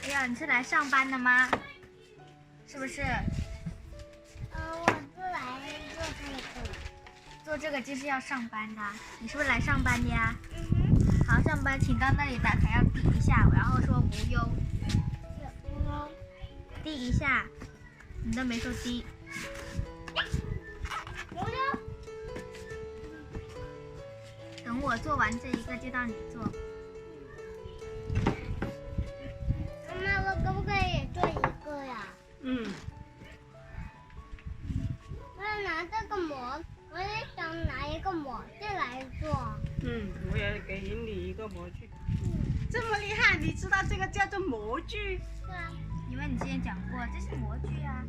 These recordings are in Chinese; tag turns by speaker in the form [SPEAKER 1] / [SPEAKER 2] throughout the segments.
[SPEAKER 1] 哎呀，你是来上班的吗？是不是？
[SPEAKER 2] 我是来做这个。
[SPEAKER 1] 做这个就是要上班的。你是不是来上班的呀？
[SPEAKER 2] 嗯哼。
[SPEAKER 1] 好，上班请到那里打卡要滴一下，然后说无忧。滴一下，你都没说滴。
[SPEAKER 2] 无忧。
[SPEAKER 1] 等我做完这一个就到你做。
[SPEAKER 2] 妈妈，我可不可以也做一个呀？我要拿这个模，我也想拿一个模具来做。
[SPEAKER 3] 我也给你一个模具。这么厉害，你知道这个叫做模具？
[SPEAKER 2] 对啊。
[SPEAKER 1] 因为你之前讲过，这是模具啊。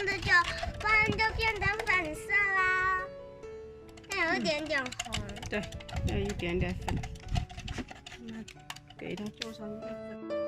[SPEAKER 2] 的久，不然就变成粉色啦。它有一点点红。
[SPEAKER 3] 对，要一点点粉。那给它做上一个粉。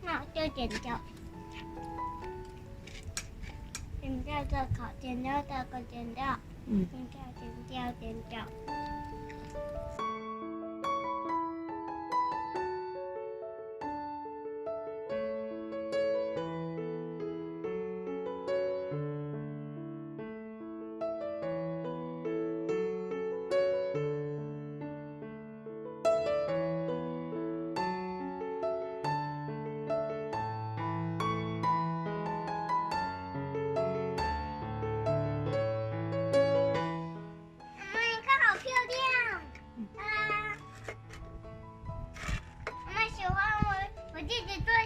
[SPEAKER 2] 那我就剪掉，剪掉这个，剪掉这个，剪掉，剪掉，剪掉，剪掉。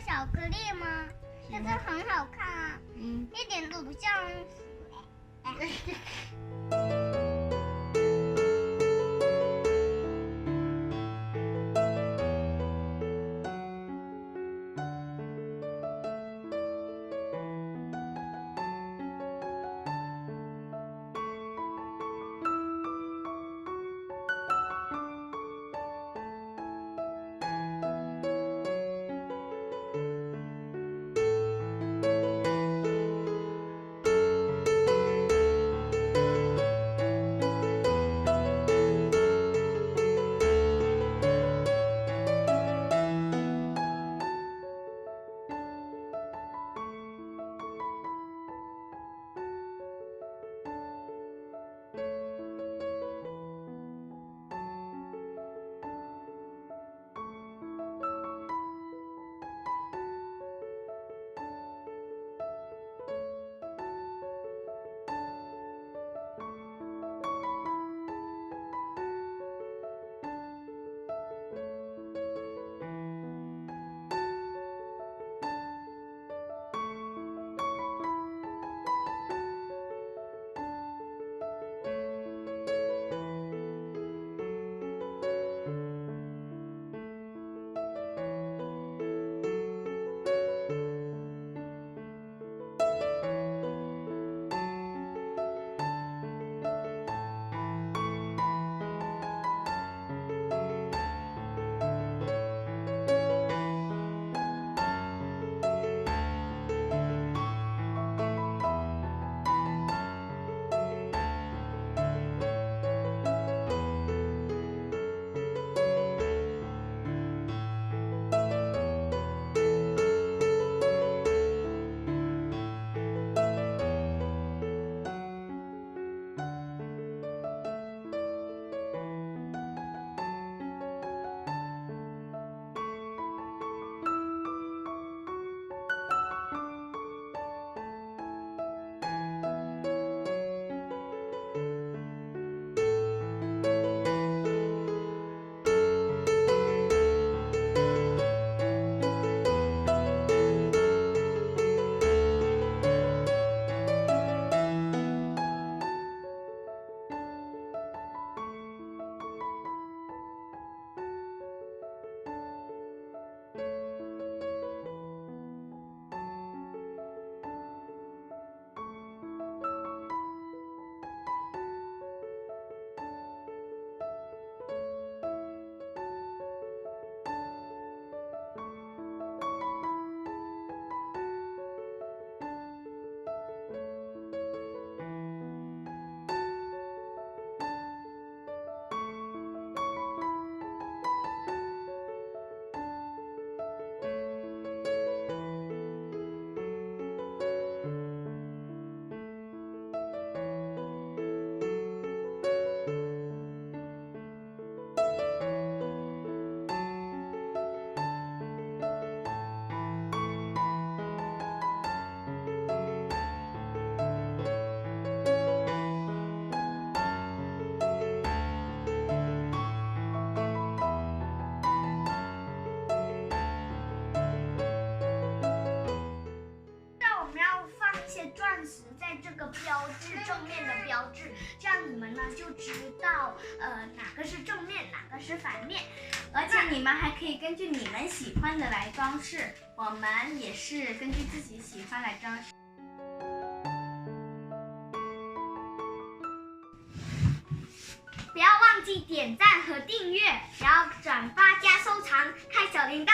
[SPEAKER 2] 巧克力吗？这个很好看啊，一点都不像。
[SPEAKER 1] 正面的标志，这样你们呢就知道哪个是正面，哪个是反面。而且你们还可以根据你们喜欢的来装饰，我们也是根据自己喜欢来装饰。不要忘记点赞和订阅，然后转发加收藏，开小铃铛。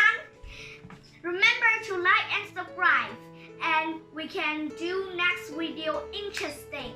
[SPEAKER 1] Remember to like and subscribe, and we can do next video interesting.